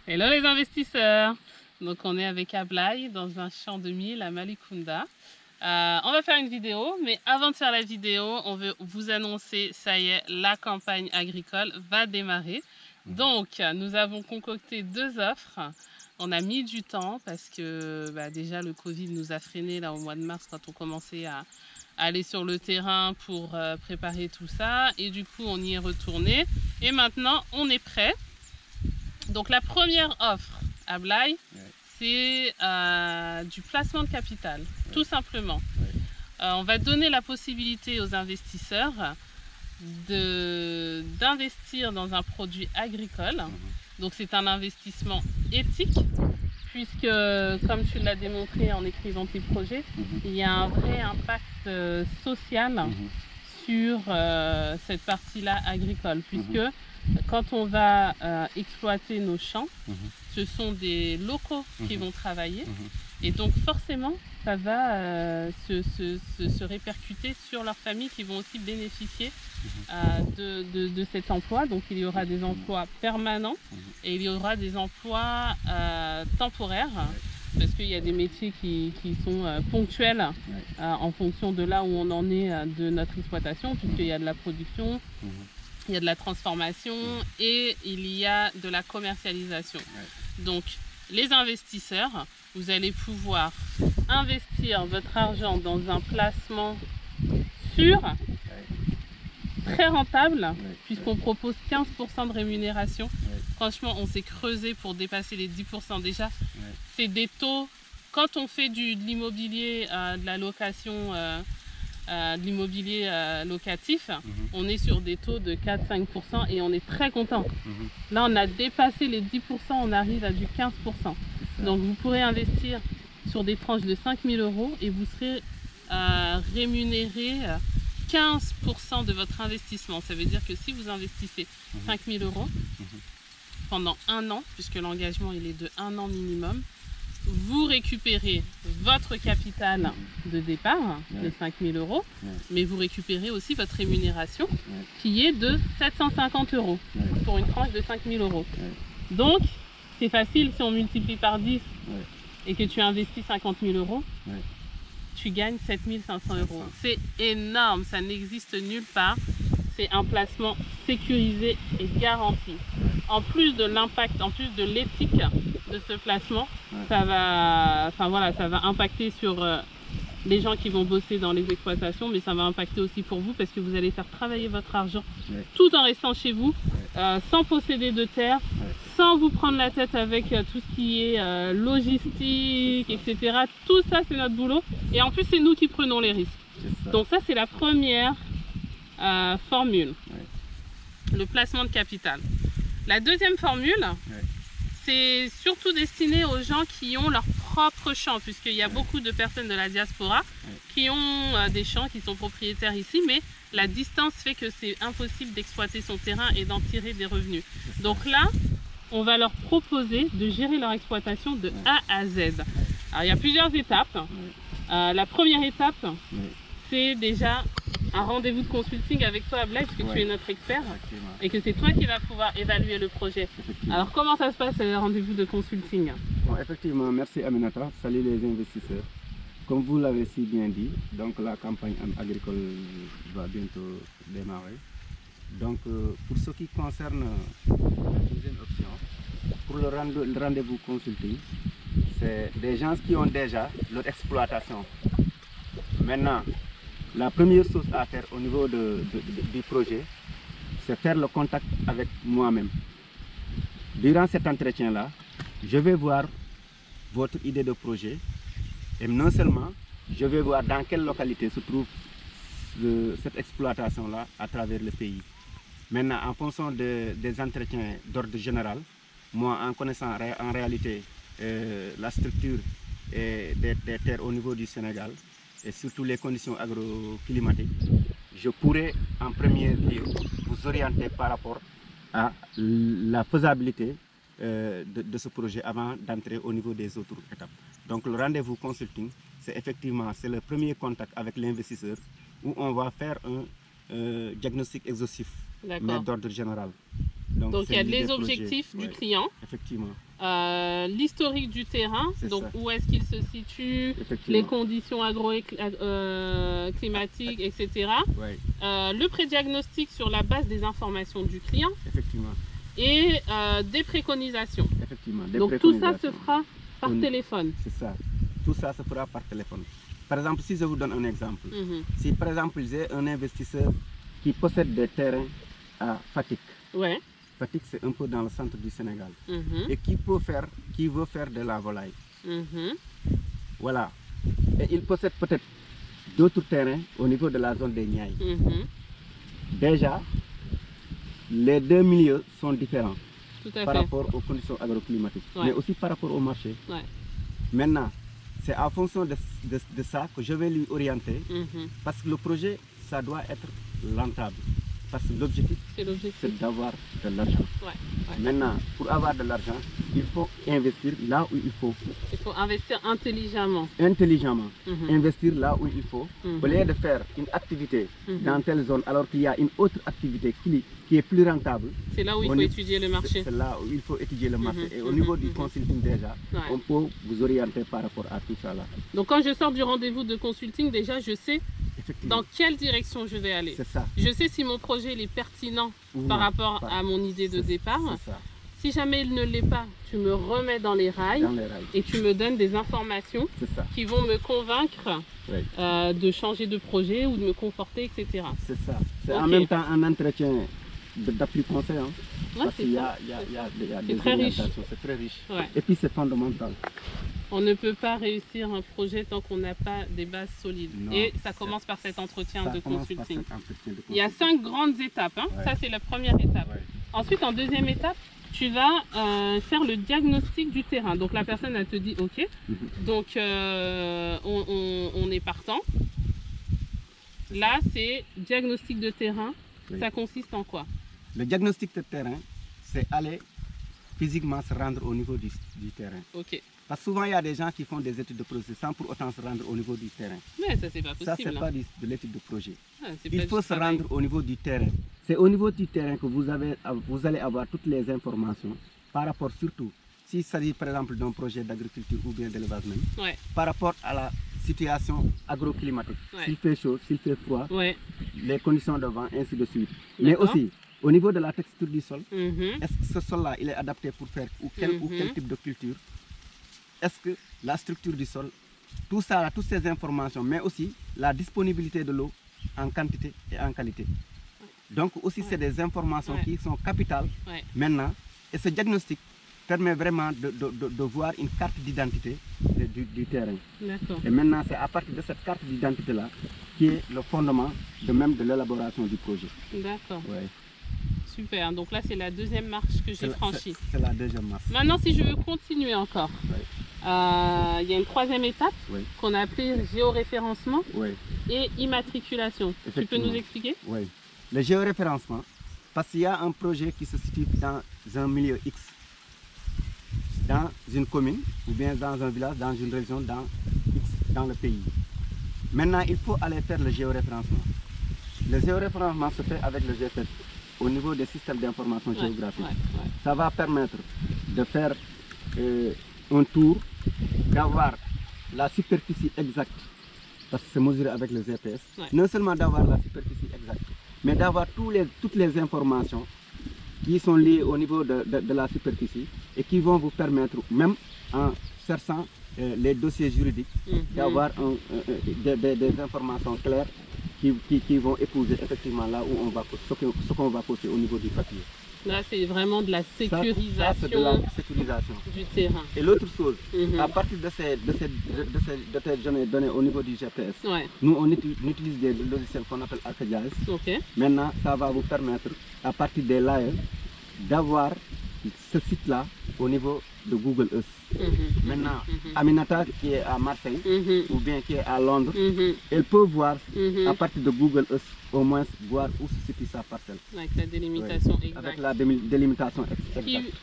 Hello les investisseurs. Donc on est avec Ablaye dans un champ de mil à Malicounda. On va faire une vidéo, mais avant de faire la vidéo, on veut vous annoncer, ça y est, la campagne agricole va démarrer. Donc nous avons concocté deux offres. On a mis du temps parce que déjà le Covid nous a freinés là au mois de mars quand on commençait à aller sur le terrain pour préparer tout ça. Et du coup on y est retourné. Et maintenant on est prêt. Donc la première offre, Ablaye, c'est du placement de capital, tout simplement. On va donner la possibilité aux investisseurs d'investir dans un produit agricole. Donc c'est un investissement éthique, puisque comme tu l'as démontré en écrivant tes projets, il y a un vrai impact social sur cette partie-là agricole, puisque quand on va exploiter nos champs, ce sont des locaux qui vont travailler et donc forcément ça va se répercuter sur leurs familles qui vont aussi bénéficier de cet emploi. Donc il y aura des emplois permanents et il y aura des emplois temporaires. Parce qu'il y a des métiers qui sont ponctuels en fonction de là où on en est de notre exploitation, puisqu'il y a de la production, il y a de la transformation et il y a de la commercialisation. Donc les investisseurs, vous allez pouvoir investir votre argent dans un placement sûr, très rentable, puisqu'on propose 15% de rémunération. Franchement, on s'est creusé pour dépasser les 10% déjà. C'est des taux, quand on fait de l'immobilier, de la location, de l'immobilier locatif, on est sur des taux de 4-5% et on est très content. Là, on a dépassé les 10%, on arrive à du 15%. Donc, vous pourrez investir sur des tranches de 5 000 € et vous serez rémunéré 15% de votre investissement. Ça veut dire que si vous investissez 5 000 € pendant un an, puisque l'engagement il est de 1 an minimum, vous récupérez votre capital de départ de 5 000 €, mais vous récupérez aussi votre rémunération qui est de 750 € pour une tranche de 5 000 €. Donc, c'est facile si on multiplie par 10 et que tu investis 50 000 €, tu gagnes 7 500 €. C'est énorme, ça n'existe nulle part. C'est un placement sécurisé et garanti. En plus de l'impact, en plus de l'éthique de ce placement, ça va impacter sur les gens qui vont bosser dans les exploitations, mais ça va impacter aussi pour vous parce que vous allez faire travailler votre argent tout en restant chez vous, sans posséder de terre, sans vous prendre la tête avec tout ce qui est logistique, etc. Tout ça, c'est notre boulot. Et en plus, c'est nous qui prenons les risques. Donc ça, c'est la première formule, le placement de capital. La deuxième formule, c'est surtout destiné aux gens qui ont leur propre champ, puisqu'il y a beaucoup de personnes de la diaspora qui ont des champs, qui sont propriétaires ici, mais la distance fait que c'est impossible d'exploiter son terrain et d'en tirer des revenus. Donc là, on va leur proposer de gérer leur exploitation de A à Z. Alors il y a plusieurs étapes. La première étape, c'est déjà un rendez-vous de consulting avec toi, Ablaye, parce que tu es notre expert et que c'est toi qui vas pouvoir évaluer le projet. Alors comment ça se passe le rendez-vous de consulting? Effectivement, merci Aminata. Salut les investisseurs. Comme vous l'avez si bien dit, donc la campagne agricole va bientôt démarrer. Donc pour ce qui concerne la deuxième option, pour le rendez-vous consulting, c'est des gens qui ont déjà leur exploitation. Maintenant, la première chose à faire au niveau du projet, c'est faire le contact avec moi-même. Durant cet entretien-là, je vais voir votre idée de projet et non seulement, je vais voir dans quelle localité se trouve cette exploitation-là à travers le pays. Maintenant, en fonction des entretiens d'ordre général, moi, en connaissant en réalité la structure des terres au niveau du Sénégal, et surtout les conditions agroclimatiques, je pourrais en premier lieu vous orienter par rapport à la faisabilité de ce projet avant d'entrer au niveau des autres étapes. Donc le rendez-vous consulting, c'est effectivement le premier contact avec l'investisseur où on va faire un diagnostic exhaustif, mais d'ordre général. Donc il y a c'est les des objectifs projets. du client, Effectivement. l'historique du terrain, C'est donc ça. où est-ce qu'il se situe, Effectivement. les conditions agro-climatiques, etc. Ouais, Le prédiagnostic sur la base des informations du client effectivement. et des préconisations. Effectivement. Des Donc tout ça se préconisations. fera par On- téléphone. C'est ça. Tout ça se fera par téléphone. Par exemple, si je vous donne un exemple, Mhm. si par exemple j'ai un investisseur qui possède des terrains à Fatick, Ouais. Fatick c'est un peu dans le centre du Sénégal, Mhm. et qui veut faire de la volaille. Mhm. Voilà. Et il possède peut-être d'autres terrains au niveau de la zone des Niayes. Mhm. Déjà, les deux milieux sont différents Tout à par fait. rapport aux conditions agroclimatiques, Ouais. mais aussi par rapport au marché. Ouais. Maintenant, c'est en fonction de ça que je vais lui orienter, Mhm. parce que le projet, ça doit être rentable. Parce que l'objectif, C'est l'objectif. c'est d'avoir de l'argent. Ouais. Ouais. Maintenant, pour avoir de l'argent, il faut investir là où il faut, Il faut investir intelligemment. intelligemment. Mhm. Investir là où il faut, Mhm. au lieu de faire une activité Mhm. dans telle zone alors qu'il y a une autre activité qui est plus rentable. C'est là où il On faut est- étudier le marché. C'est là où il faut étudier le marché. Mhm. Et au Mhm. niveau du Mhm. consulting déjà, Ouais. on peut vous orienter par rapport à tout ça là. Donc quand je sors du rendez-vous de consulting, déjà je sais Effectivement, dans quelle direction je vais aller. c'est ça. Je sais si mon projet il est pertinent Ou par non, rapport pas- à mon idée de c'est- départ. C'est ça, Si jamais il ne l'est pas, tu me remets dans les rails dans les rails. et tu me donnes des informations C'est ça, qui vont me convaincre oui. de changer de projet ou de me conforter, etc. C'est ça. C'est Ok. en même temps un entretien d'appui conseil. Hein, Ouais, parce c'est qu'il y ça. a, il y a, il y a, il y a C'est des très riche. orientations, c'est très riche. Ouais. Et puis c'est fondamental. On ne peut pas réussir un projet tant qu'on n'a pas des bases solides. Non, et ça commence par cet entretien Ça de commence par consulting. cet entretien de Il y a consulting. 5 grandes étapes. Hein. Ouais. Ça, c'est la première étape. Ouais. Ensuite, en deuxième étape, tu vas faire le diagnostic du terrain. Donc la personne, elle te dit OK. Mhm. Donc on est partant. Là, c'est diagnostic de terrain. Oui. Ça consiste en quoi? Le diagnostic de terrain, c'est aller physiquement se rendre au niveau du terrain. OK. Parce que souvent, il y a des gens qui font des études de projet sans pour autant se rendre au niveau du terrain. Mais ça, c'est pas Ça, possible. c'est pas de l'étude de projet. Ah, c'est Il pas faut du se travail. rendre au niveau du terrain. C'est au niveau du terrain que vous allez avoir toutes les informations par rapport surtout, s'il s'agit par exemple d'un projet d'agriculture ou bien d'élevage même, Ouais, par rapport à la situation agroclimatique. Ouais. S'il fait chaud, s'il fait froid, ouais. les conditions de vent, ainsi de suite. Mais D'accord. aussi, au niveau de la texture du sol, Mhm. est-ce que ce sol-là, il est adapté pour faire ou quel type de culture? Est-ce que la structure du sol, tout ça, là, toutes ces informations, mais aussi la disponibilité de l'eau en quantité et en qualité. Donc aussi, c'est des informations Ouais. qui sont capitales Ouais. maintenant. Et ce diagnostic permet vraiment de voir une carte d'identité du terrain. D'accord. Et maintenant, c'est à partir de cette carte d'identité-là qui est le fondement de même de l'élaboration du projet. D'accord. Ouais. Super. Donc là, c'est la deuxième marche que j'ai franchie. C'est la deuxième marche. Maintenant, si je veux continuer encore, Ouais. il y a une troisième étape Oui. qu'on a appelée géoréférencement Oui. et immatriculation. Tu peux Effectivement. nous expliquer? Oui. Le géoréférencement, parce qu'il y a un projet qui se situe dans un milieu X, dans une commune, ou bien dans un village, dans une région, dans le pays. Maintenant, il faut aller faire le géoréférencement. Le géoréférencement se fait avec le GPS au niveau des systèmes d'information Ouais, géographique. ouais, ouais. Ça va permettre de faire un tour, d'avoir la superficie exacte, parce que c'est mesuré avec le GPS. Ouais. Non seulement d'avoir la superficie exacte, mais d'avoir toutes les informations qui sont liées au niveau de la superficie et qui vont vous permettre, même en cherchant les dossiers juridiques, Mhm. d'avoir des informations claires qui vont épouser effectivement là où on va, ce qu'on va poser au niveau du papier. Là, c'est vraiment de la Ça, c'est sécurisation de la sécurisation. du terrain. Et l'autre chose, Mhm. à partir de ces données au niveau du GPS, Ouais, nous on utilise des logiciels qu'on appelle ArcGIS. ok. Maintenant, ça va vous permettre, à partir des layers, d'avoir ce site-là au niveau de Google Earth. Mhm. Maintenant, Mhm. Aminata qui est à Marseille Mhm. ou bien qui est à Londres, Mhm. elle peut voir Mhm. à partir de Google Earth au moins voir où se situe sa parcelle. Avec la délimitation Avec exacte. la délimitation Qui exacte.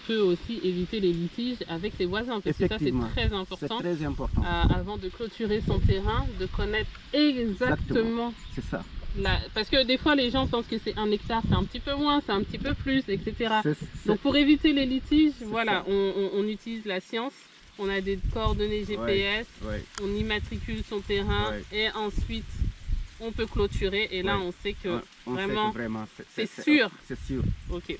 peut aussi éviter les litiges avec les voisins, parce que ça, c'est Effectivement. très C'est important. très important. Avant de clôturer son terrain, de connaître exactement C'est ça. Parce que des fois les gens pensent que c'est 1 hectare, c'est un petit peu moins, c'est un petit peu plus, etc. Donc pour éviter les litiges, voilà, on utilise la science. On a des coordonnées GPS, on immatricule son terrain et ensuite on peut clôturer et là on sait que vraiment c'est sûr. C'est sûr. Ok.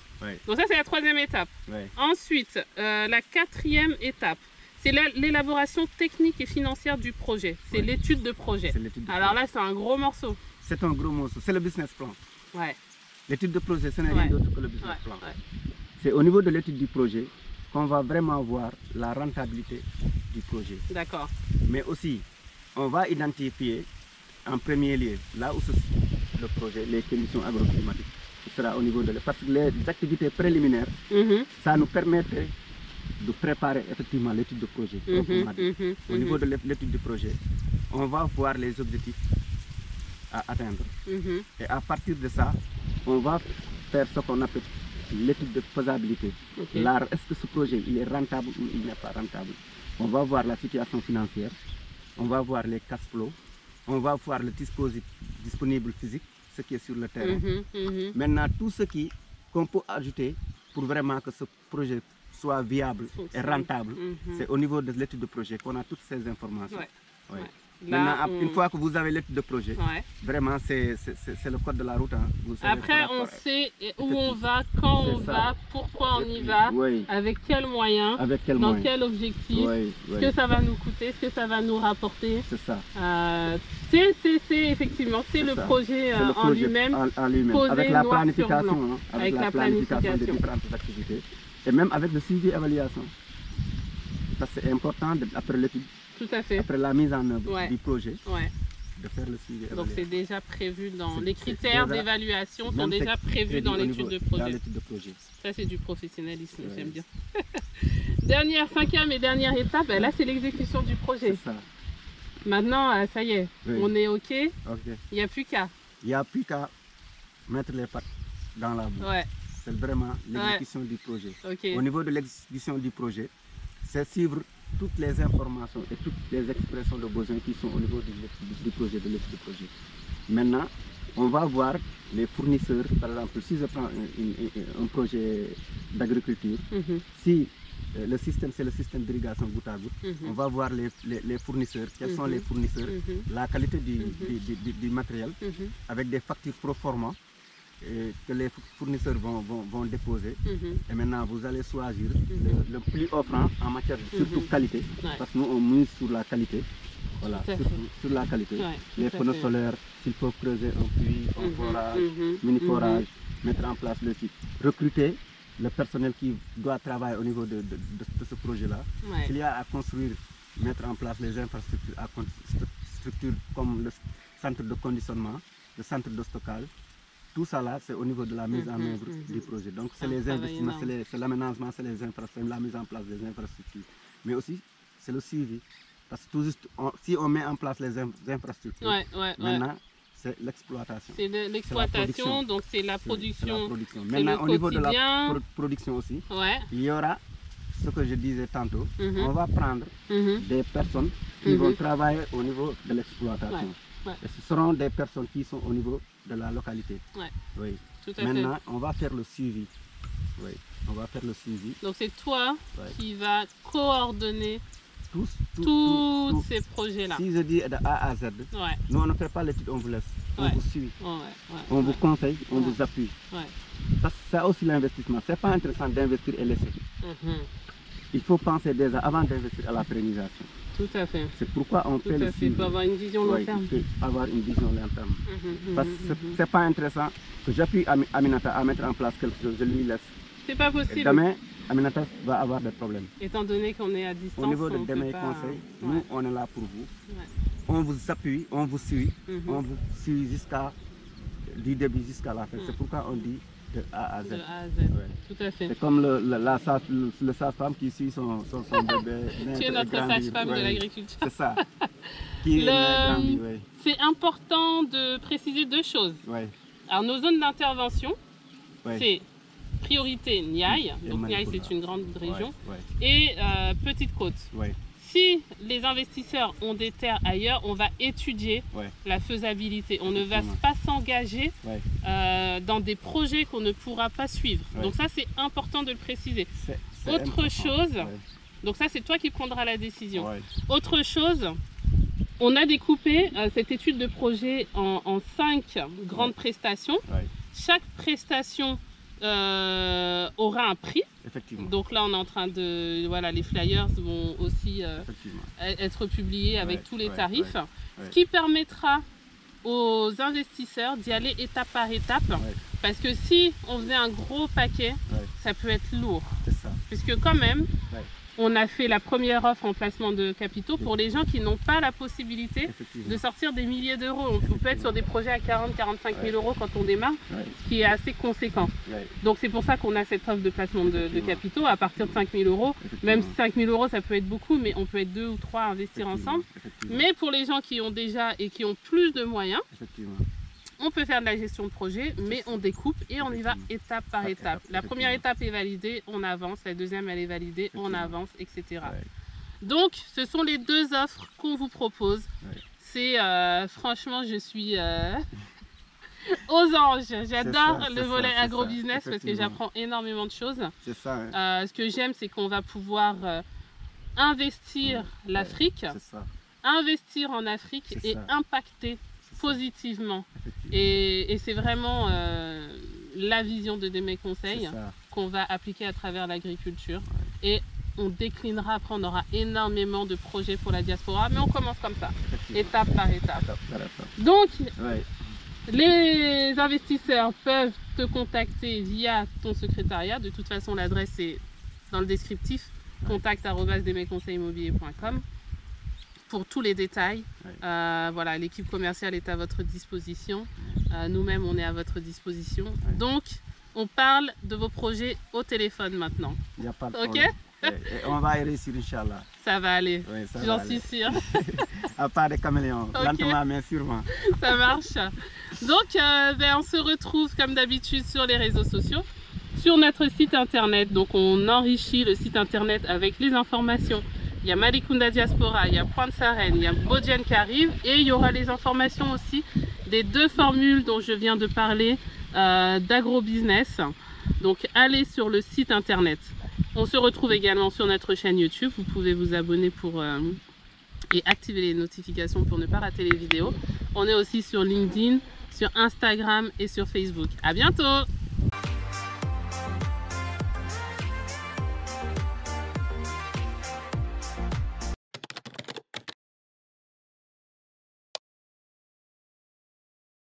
Donc ça c'est la 3e étape. Ensuite, la 4e étape, c'est l'élaboration technique et financière du projet. C'est l'étude de projet. Alors là c'est un gros morceau. C'est un gros morceau, c'est le business plan. Ouais. L'étude de projet, ce n'est rien d'autre que le business plan. C'est au niveau de l'étude du projet qu'on va vraiment voir la rentabilité du projet. D'accord. Mais aussi, on va identifier en premier lieu, là où se situe le projet, les conditions agroclimatiques. Ce sera au niveau de parce que les activités préliminaires, ça nous permettrait de préparer effectivement l'étude de projet. Au niveau de l'étude de projet, on va voir les objectifs à atteindre. Et à partir de ça, on va faire ce qu'on appelle l'étude de faisabilité. Là, est-ce que ce projet il est rentable ou il n'est pas rentable? On va voir la situation financière, on va voir les cash flows, on va voir le dispositif disponible physique, ce qui est sur le terrain. Maintenant, tout ce qu'on peut ajouter pour vraiment que ce projet soit viable et rentable, c'est au niveau de l'étude de projet qu'on a toutes ces informations. Maintenant, une fois que vous avez l'étude de projet, vraiment c'est le code de la route. Hein. Après, on sait où on va, quand on va, pourquoi on y va, avec quels moyens, dans quel objectif, ce que ça va nous coûter, ce que ça va nous rapporter. C'est ça. C'est effectivement, c'est le projet en lui-même, avec la planification, avec la planification des différentes activités, et même avec le suivi et évaluation. Ça c'est important après l'étude. Tout à fait. Après la mise en œuvre du projet, de faire le suivi. Donc c'est déjà prévu dans les critères d'évaluation sont déjà prévus dans l'étude de projet. Ça c'est du professionnalisme, j'aime bien. Dernière, 5e et dernière étape, là c'est l'exécution du projet. Ça. Maintenant, ça y est, on est OK. Il n'y a plus qu'à. Il n'y a plus qu'à mettre les pattes dans la boue. C'est vraiment l'exécution du projet. Au niveau de l'exécution du projet, c'est suivre toutes les informations et toutes les expressions de besoins qui sont au niveau du projet, de l'étude du projet. Maintenant, on va voir les fournisseurs, par exemple, si je prends un projet d'agriculture, si le système c'est le système d'irrigation goutte à goutte, on va voir les fournisseurs, quels sont les fournisseurs, la qualité du matériel, avec des factures pro forma que les fournisseurs vont déposer. Et maintenant, vous allez choisir le plus offrant en matière de surtout qualité, parce que nous, on mise sur la qualité. Voilà, sur la qualité. Les panneaux solaires, s'il faut creuser un puits, un forage, mini-forage, mettre en place le site. Recruter le personnel qui doit travailler au niveau de ce projet-là. S'il y a à construire, mettre en place les infrastructures comme le centre de conditionnement, le centre de stockage. Tout ça là, c'est au niveau de la mise en œuvre du projet. Donc c'est les investissements, c'est l'aménagement, c'est les infrastructures, la mise en place des infrastructures. Mais aussi, c'est le suivi. Parce que tout juste, si on met en place les infrastructures, maintenant, c'est l'exploitation. C'est l'exploitation, donc c'est la production. Maintenant, au niveau de la production aussi, il y aura ce que je disais tantôt. On va prendre des personnes qui vont travailler au niveau de l'exploitation. Et ce seront des personnes qui sont au niveau de la localité. Maintenant, on va faire le suivi. On va faire le suivi. Donc c'est toi qui vas coordonner tous ces projets-là. Si je dis de A à Z, nous on ne fait pas l'étude, on vous laisse. On vous suit. On vous conseille, on vous appuie. Parce que ça aussi l'investissement. Ce n'est pas intéressant d'investir et laisser. Il faut penser déjà avant d'investir à la pérennisation. Tout à fait. C'est pourquoi on fait le suivi. Il faut avoir une vision long terme. Il faut avoir une vision long terme. Parce que ce n'est pas intéressant que j'appuie Aminata à mettre en place quelque chose, je lui laisse. C'est pas possible. Et demain, Aminata va avoir des problèmes. Étant donné qu'on est à distance, au niveau de mes conseils, nous on est là pour vous. On vous appuie, on vous suit, on vous suit du début jusqu'à la fin. C'est pourquoi on dit de A à Z. De A à Z, tout à fait. C'est comme le sage-femme qui suit son bébé. Tu es notre sage-femme de l'agriculture. C'est ça. C'est important de préciser 2 choses. Alors nos zones d'intervention, c'est priorité Niayes, donc Niayes c'est une grande région, et Petite Côte. si les investisseurs ont des terres ailleurs, on va étudier la faisabilité. On ne va pas s'engager dans des projets qu'on ne pourra pas suivre. Donc ça, c'est important de le préciser. Autre chose, donc ça, c'est toi qui prendras la décision. Autre chose, on a découpé cette étude de projet en 5 grandes prestations. Chaque prestation aura un prix. Effectivement. Donc là, on est en train de... Voilà, les flyers vont aussi être publiés avec tous les tarifs. Ce qui permettra aux investisseurs d'y aller étape par étape. Parce que si on faisait un gros paquet, ça peut être lourd. C'est ça. Puisque quand même, on a fait la première offre en placement de capitaux pour les gens qui n'ont pas la possibilité de sortir des milliers d'euros. On peut être sur des projets à 40-45 000 euros quand on démarre, ce qui est assez conséquent. Donc c'est pour ça qu'on a cette offre de placement de capitaux à partir de 5 000 euros. Même 5 000 euros, ça peut être beaucoup, mais on peut être 2 ou 3 à investir ensemble. Mais pour les gens qui ont déjà et qui ont plus de moyens, on peut faire de la gestion de projet, mais on découpe et on y va étape par étape. La première étape est validée, on avance. La deuxième, elle est validée, on avance, etc. Donc, ce sont les 2 offres qu'on vous propose. C'est, franchement, je suis aux anges. J'adore le volet agrobusiness parce que j'apprends énormément de choses. C'est ça. Ce que j'aime, c'est qu'on va pouvoir investir l'Afrique, investir en Afrique et impacter positivement. Et c'est vraiment la vision de DME Conseil qu'on va appliquer à travers l'agriculture. Et on déclinera, après on aura énormément de projets pour la diaspora, mais on commence comme ça, étape par étape. Donc, les investisseurs peuvent te contacter via ton secrétariat. De toute façon, l'adresse est dans le descriptif, contact@dmeconseillimmobilier.com. Pour tous les détails, voilà, l'équipe commerciale est à votre disposition. Nous-mêmes, on est à votre disposition. Donc, on parle de vos projets au téléphone maintenant. Il n'y a pas de problème. Et on va y réussir, Inch'Allah. Ça va aller, j'en suis sûre. À part des caméléons, lentement mais sûrement. Ça marche. Donc, on se retrouve comme d'habitude sur les réseaux sociaux, sur notre site internet. Donc, on enrichit le site internet avec les informations. Il y a Malicounda Diaspora, il y a Pointe Sarène, il y a Bodiane qui arrive et il y aura les informations aussi des 2 formules dont je viens de parler d'agrobusiness. Donc allez sur le site internet. On se retrouve également sur notre chaîne YouTube. Vous pouvez vous abonner et activer les notifications pour ne pas rater les vidéos. On est aussi sur LinkedIn, sur Instagram et sur Facebook. À bientôt!